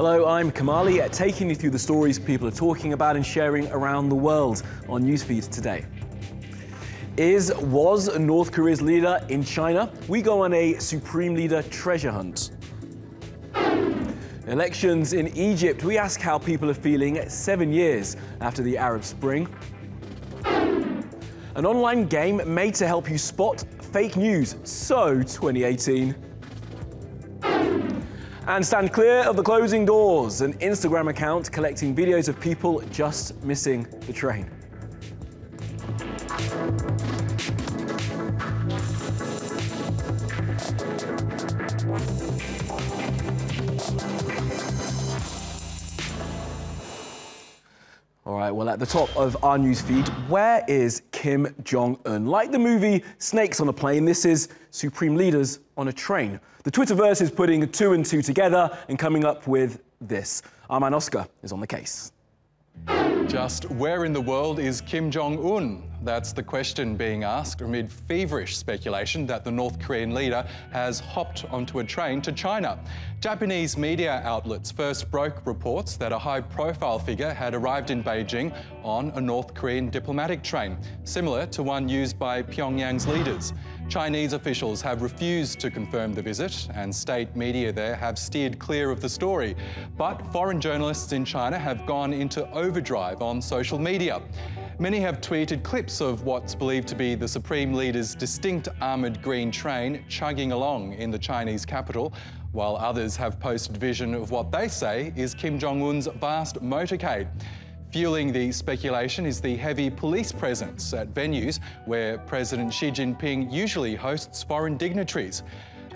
Hello, I'm Kamali, taking you through the stories people are talking about and sharing around the world on NewsFeed today. Was North Korea's leader in China? We go on a supreme leader treasure hunt. Elections in Egypt. We ask how people are feeling 7 years after the Arab Spring. An online game made to help you spot fake news. So 2018. And stand clear of the closing doors. An Instagram account collecting videos of people just missing the train. All right, well, at the top of our newsfeed, where is Kim Jong-un? Like the movie Snakes on a Plane, this is Supreme Leaders on a Train. The Twitterverse is putting 2 and 2 together and coming up with this. Our man Oscar is on the case. Just where in the world is Kim Jong-un? That's the question being asked amid feverish speculation that the North Korean leader has hopped onto a train to China. Japanese media outlets first broke reports that a high-profile figure had arrived in Beijing on a North Korean diplomatic train, similar to one used by Pyongyang's leaders. Chinese officials have refused to confirm the visit, and state media there have steered clear of the story. But foreign journalists in China have gone into overdrive on social media. Many have tweeted clips of what's believed to be the Supreme Leader's distinct armoured green train chugging along in the Chinese capital, while others have posted vision of what they say is Kim Jong-un's vast motorcade. Fueling the speculation is the heavy police presence at venues where President Xi Jinping usually hosts foreign dignitaries.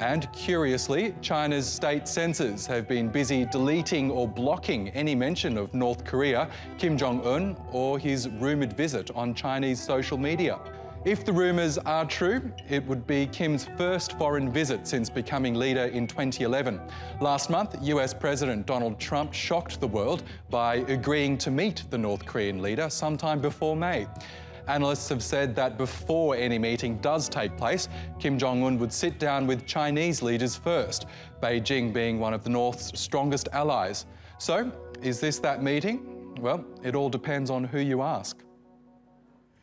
And curiously, China's state censors have been busy deleting or blocking any mention of North Korea, Kim Jong-un, or his rumoured visit on Chinese social media. If the rumours are true, it would be Kim's first foreign visit since becoming leader in 2011. Last month, US President Donald Trump shocked the world by agreeing to meet the North Korean leader sometime before May. Analysts have said that before any meeting does take place, Kim Jong-un would sit down with Chinese leaders first, Beijing being one of the North's strongest allies. So, is this that meeting? Well, it all depends on who you ask.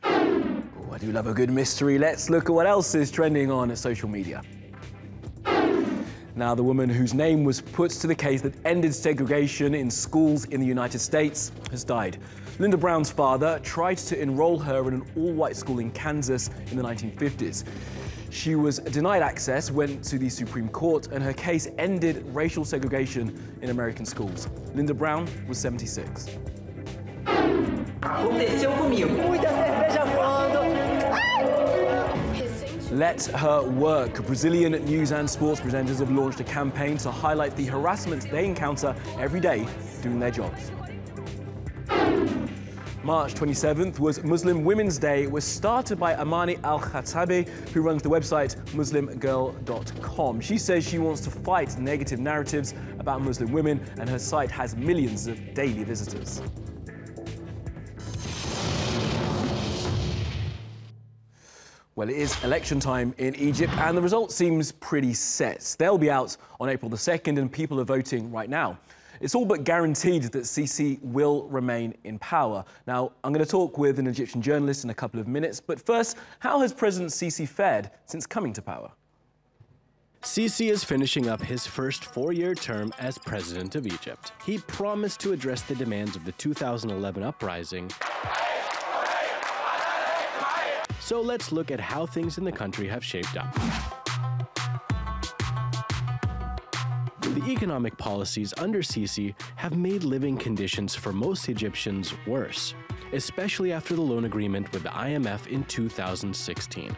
I do love a good mystery. Let's look at what else is trending on social media. Now, the woman whose name was put to the case that ended segregation in schools in the United States has died. Linda Brown's father tried to enroll her in an all-white school in Kansas in the 1950s. She was denied access, went to the Supreme Court, and her case ended racial segregation in American schools. Linda Brown was 76. Let her work. Brazilian news and sports presenters have launched a campaign to highlight the harassment they encounter every day doing their jobs. March 27th was Muslim Women's Day. It was started by Amani Al-Khattabi, who runs the website muslimgirl.com. She says she wants to fight negative narratives about Muslim women, and her site has millions of daily visitors. Well, it is election time in Egypt, and the result seems pretty set. They'll be out on April the 2nd, and people are voting right now. It's all but guaranteed that Sisi will remain in power. Now, I'm going to talk with an Egyptian journalist in a couple of minutes, but first, how has President Sisi fared since coming to power? Sisi is finishing up his first 4-year term as president of Egypt. He promised to address the demands of the 2011 uprising. So let's look at how things in the country have shaped up. The economic policies under Sisi have made living conditions for most Egyptians worse, especially after the loan agreement with the IMF in 2016.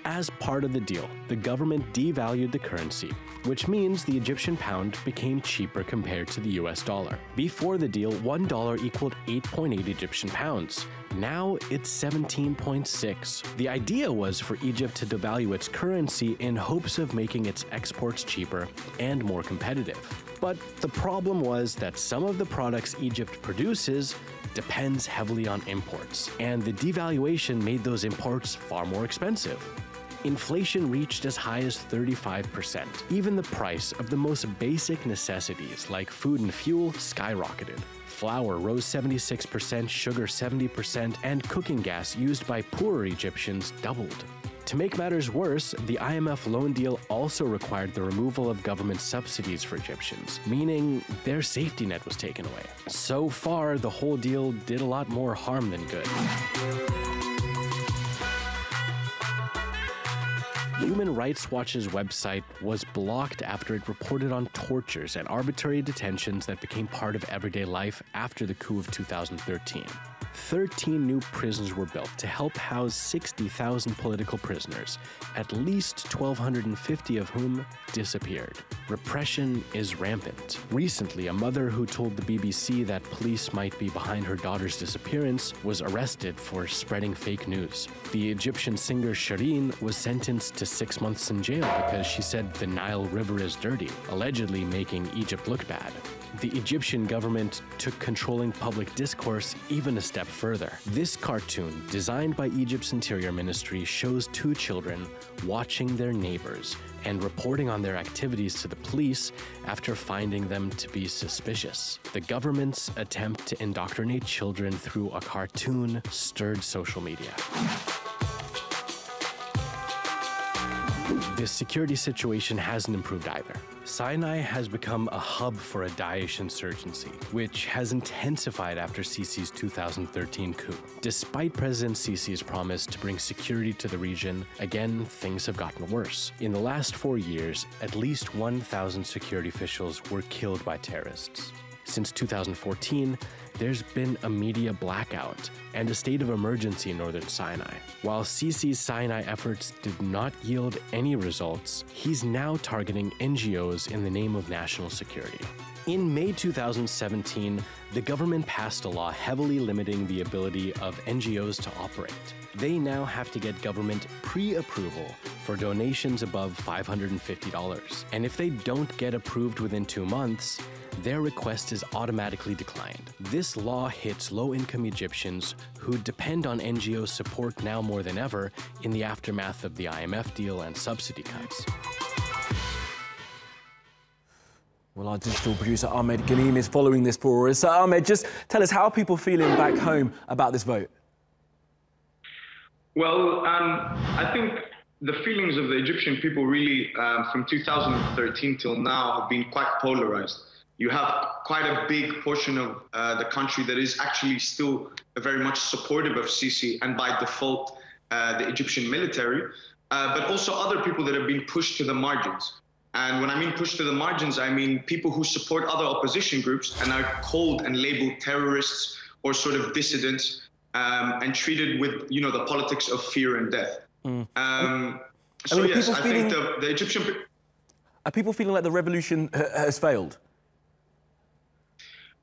As part of the deal, the government devalued the currency, which means the Egyptian pound became cheaper compared to the US dollar. Before the deal, $1 equaled 8.8 Egyptian pounds. Now it's 17.6. The idea was for Egypt to devalue its currency in hopes of making its exports cheaper and more competitive. But the problem was that some of the products Egypt produces depends heavily on imports, and the devaluation made those imports far more expensive. Inflation reached as high as 35%. Even the price of the most basic necessities like food and fuel skyrocketed. Flour rose 76%, sugar 70%, and cooking gas used by poorer Egyptians doubled. To make matters worse, the IMF loan deal also required the removal of government subsidies for Egyptians, meaning their safety net was taken away. So far, the whole deal did a lot more harm than good. Human Rights Watch's website was blocked after it reported on tortures and arbitrary detentions that became part of everyday life after the coup of 2013. 13 new prisons were built to help house 60,000 political prisoners, at least 1,250 of whom disappeared. Repression is rampant. Recently, a mother who told the BBC that police might be behind her daughter's disappearance was arrested for spreading fake news. The Egyptian singer Shireen was sentenced to 6 months in jail because she said the Nile River is dirty, allegedly making Egypt look bad. The Egyptian government took controlling public discourse even a step further. This cartoon, designed by Egypt's Interior Ministry, shows 2 children watching their neighbors and reporting on their activities to the police after finding them to be suspicious. The government's attempt to indoctrinate children through a cartoon stirred social media. The security situation hasn't improved either. Sinai has become a hub for a Daesh insurgency, which has intensified after Sisi's 2013 coup. Despite President Sisi's promise to bring security to the region, again, things have gotten worse. In the last 4 years, at least 1,000 security officials were killed by terrorists. Since 2014, there's been a media blackout and a state of emergency in northern Sinai. While Sisi's Sinai efforts did not yield any results, he's now targeting NGOs in the name of national security. In May 2017, the government passed a law heavily limiting the ability of NGOs to operate. They now have to get government pre-approval for donations above $550. And if they don't get approved within 2 months, their request is automatically declined. This law hits low-income Egyptians who depend on NGO support now more than ever in the aftermath of the IMF deal and subsidy cuts. Well, our digital producer Ahmed Ghanim is following this for us. So Ahmed, just tell us, how are people feeling back home about this vote? Well, I think the feelings of the Egyptian people really, from 2013 till now, have been quite polarized. You have quite a big portion of the country that is actually still very much supportive of Sisi and by default the Egyptian military, but also other people that have been pushed to the margins. And when I mean pushed to the margins, I mean people who support other opposition groups and are called and labeled terrorists or sort of dissidents and treated with, you know, the politics of fear and death. So yes, I think the Egyptian... Are people feeling like the revolution has failed?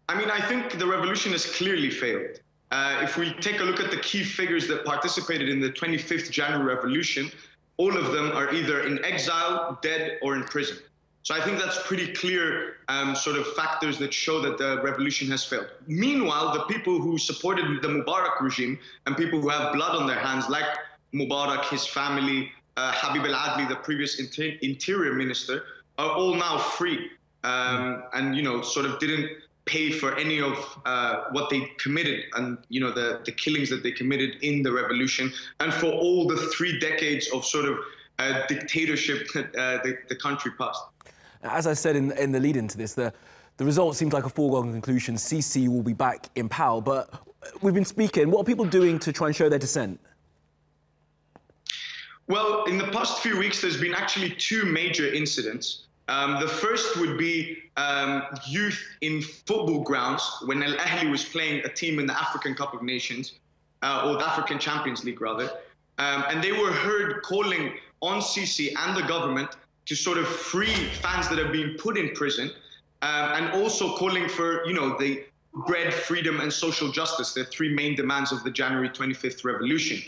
I mean, I think the revolution has clearly failed. If we take a look at the key figures that participated in the 25th January revolution, all of them are either in exile, dead, or in prison. So I think that's pretty clear sort of factors that show that the revolution has failed. Meanwhile, the people who supported the Mubarak regime and people who have blood on their hands, like Mubarak, his family, Habib al-Adli, the previous interior minister, are all now free and, you know, sort of didn't pay for any of what they committed and, you know, the killings that they committed in the revolution and for all the 3 decades of sort of dictatorship that the country passed. As I said in the lead into this, the result seems like a foregone conclusion. Sisi will be back in power, but we've been speaking. What are people doing to try and show their dissent? Well, in the past few weeks, there's been actually 2 major incidents. The first would be youth in football grounds when Al Ahly was playing a team in the African Cup of Nations, or the African Champions League rather, and they were heard calling on Sisi and the government to sort of free fans that have been put in prison, and also calling for, you know, the bread, freedom, and social justice, the 3 main demands of the January 25th revolution.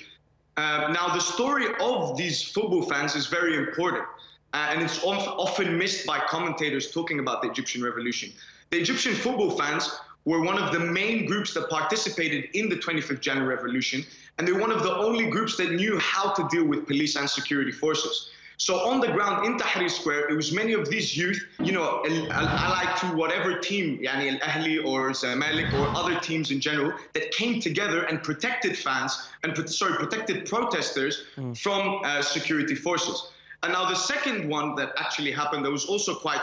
Now, the story of these football fans is very important. And it's often missed by commentators talking about the Egyptian revolution. The Egyptian football fans were one of the main groups that participated in the 25th January revolution, And they're one of the only groups that knew how to deal with police and security forces. So on the ground in Tahrir Square, it was many of these youth, you know, allied to whatever team, yani Al-Ahli or Zamalek or other teams in general, that came together and protected fans and protected protesters from security forces. And now the second one that actually happened that was also quite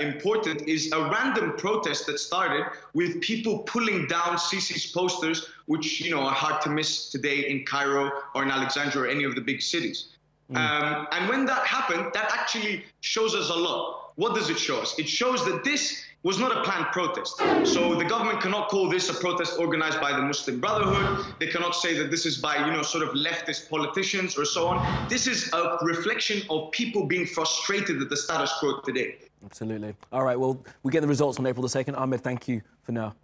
important is a random protest that started with people pulling down Sisi's posters, which, you know, are hard to miss today in Cairo or in Alexandria or any of the big cities. And when that happened, that actually shows us a lot. What does it show us? It shows that this was not a planned protest. So the government cannot call this a protest organized by the Muslim Brotherhood. They cannot say that this is by, you know, sort of leftist politicians or so on. This is a reflection of people being frustrated at the status quo today. Absolutely. All right, well, we get the results on April the 2nd. Ahmed, thank you for now.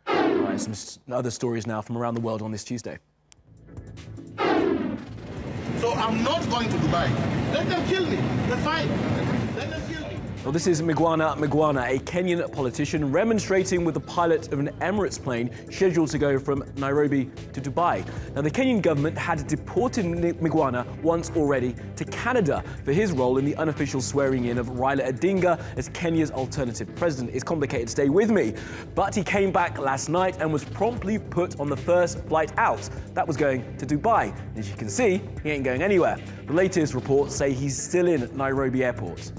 All right, some other stories now from around the world on this Tuesday. So I'm not going to Dubai. Let them kill me. That's fine. Let them kill me. Well, this is Migwana, a Kenyan politician, remonstrating with the pilot of an Emirates plane scheduled to go from Nairobi to Dubai. Now, the Kenyan government had deported Migwana once already to Canada for his role in the unofficial swearing-in of Raila Odinga as Kenya's alternative president. It's complicated, stay with me. But he came back last night and was promptly put on the first flight out. That was going to Dubai. As you can see, he ain't going anywhere. The latest reports say he's still in Nairobi airport.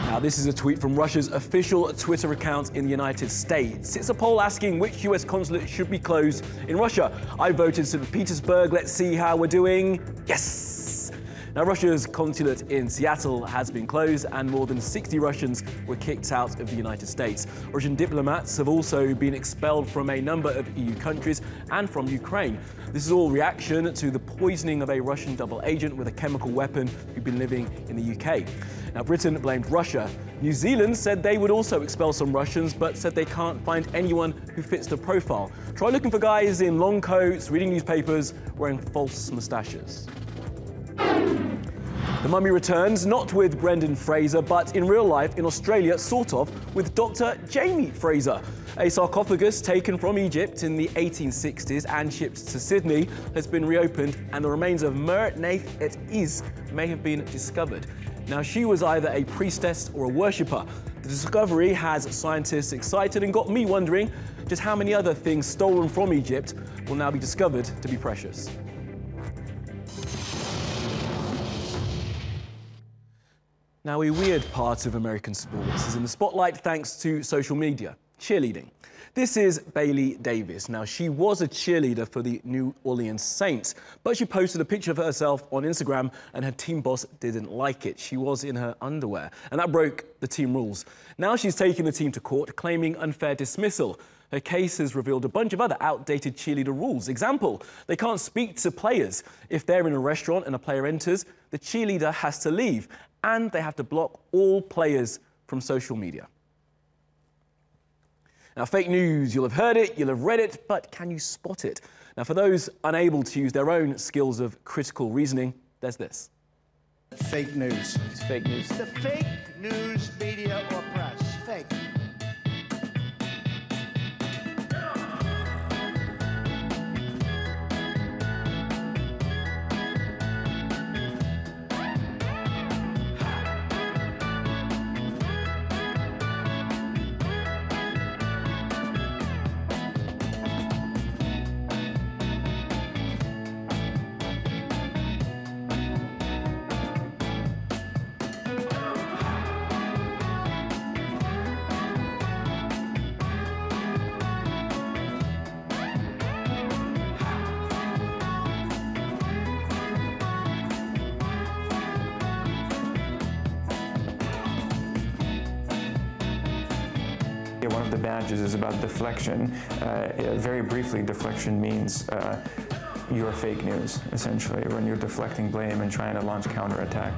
Now, this is a tweet from Russia's official Twitter account in the United States. It's a poll asking which US consulate should be closed in Russia. I voted St. Petersburg. Let's see how we're doing. Yes! Now, Russia's consulate in Seattle has been closed and more than 60 Russians were kicked out of the United States. Russian diplomats have also been expelled from a number of EU countries and from Ukraine. This is all reaction to the poisoning of a Russian double agent with a chemical weapon who'd been living in the UK. Now, Britain blamed Russia. New Zealand said they would also expel some Russians, but said they can't find anyone who fits the profile. Try looking for guys in long coats, reading newspapers, wearing false moustaches. The Mummy returns, not with Brendan Fraser, but in real life in Australia, sort of, with Dr. Jamie Fraser. A sarcophagus taken from Egypt in the 1860s and shipped to Sydney has been reopened, and the remains of Mer Neith et Is may have been discovered. Now, she was either a priestess or a worshipper. The discovery has scientists excited and got me wondering just how many other things stolen from Egypt will now be discovered to be precious. Now, a weird part of American sports is in the spotlight thanks to social media, cheerleading. This is Bailey Davis. Now, she was a cheerleader for the New Orleans Saints, but she posted a picture of herself on Instagram and her team boss didn't like it. She was in her underwear, and that broke the team rules. Now she's taking the team to court, claiming unfair dismissal. Her case has revealed a bunch of other outdated cheerleader rules. Example, they can't speak to players. If they're in a restaurant and a player enters, the cheerleader has to leave, and they have to block all players from social media. Now, fake news, you'll have heard it, you'll have read it, but can you spot it? Now, for those unable to use their own skills of critical reasoning, there's this. Fake news. It's fake news. The fake news media or press. Fake. One of the badges is about deflection. Very briefly, deflection means you're fake news, essentially, when you're deflecting blame and trying to launch counterattack.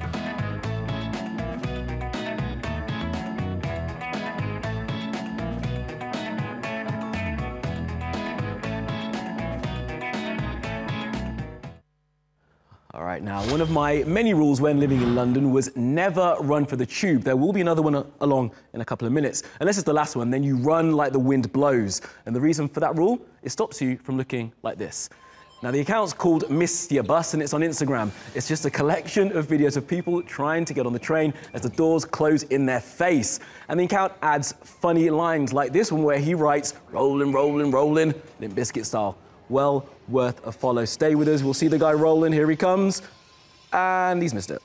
All right, now Now, one of my many rules when living in London was never run for the tube. There will be another one along in a couple of minutes. Unless it's the last one, then you run like the wind blows. And the reason for that rule, it stops you from looking like this. Now, the account's called Miss Your Bus and it's on Instagram. It's just a collection of videos of people trying to get on the train as the doors close in their face. And the account adds funny lines like this one where he writes, "Rollin', rollin', rollin'," Limp Bizkit style. Well worth a follow. Stay with us. We'll see the guy rolling. Here he comes. And he's missed it.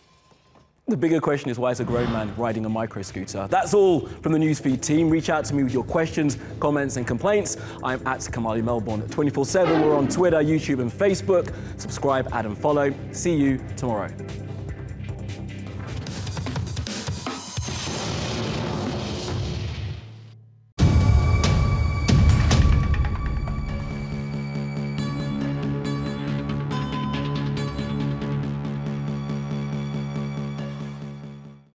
The bigger question is, why is a grown man riding a micro scooter? That's all from the NewsFeed team. Reach out to me with your questions, comments and complaints. I'm at Kamali Melbourne 24/7. We're on Twitter, YouTube and Facebook. Subscribe, add and follow. See you tomorrow.